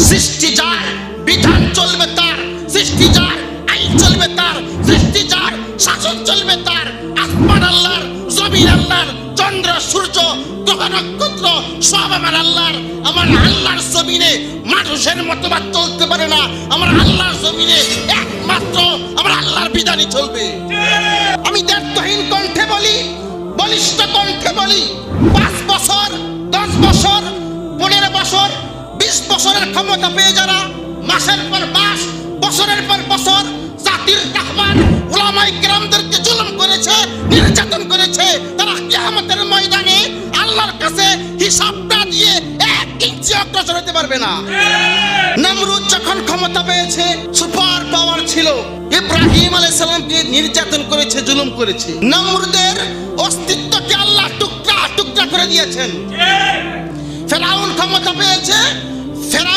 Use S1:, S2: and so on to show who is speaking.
S1: সৃষ্টি যার, বিধান চলবে তার, সৃষ্টি যার, আইন চলবে তার, সৃষ্টি যার, শাসন চলবে তার। আসমান আল্লাহর, জমিন আল্লাহর, চন্দ্র সূর্য গ্রহ নক্ষত্র সব আমার আল্লাহর। আমার আল্লাহর জমিনে মানুষের মতবাদ চলতে পারে না। আমার আল্লাহর জমিনে একমাত্র আমার আল্লাহর বিধানই চলবে। আমি দ্ব্যর্থহীন কণ্ঠে বলি, বলিষ্ঠ কণ্ঠে বলি, 5 বছর, 10 বছর, 15 বছর, 20 বছরের ক্ষমতা পেয়ে যারা মাসের পর মাস, বছরের পর বছর জাতির রহমান উলামায়ে কেরামদেরকে জুলুম করেছে, নির্যাতন করেছে, তারা কিয়ামতের ময়দানে আল্লাহর কাছে হিসাবটা দিয়ে 1 ইঞ্চি অগ্রসর হতে পারবে না। নমরুদ যখন ক্ষমতা পেয়েছে, সুপার পাওয়ার ছিল, ইব্রাহিম আলাইহিস সালামকে নির্যাতন করেছে, জুলুম করেছে। নমরুদের অস্তিত্বকে আল্লাহ টুকরা টুকরা করে দিয়েছেন। ফেরাউন ক্ষমতা পেয়েছে, ফেরাউন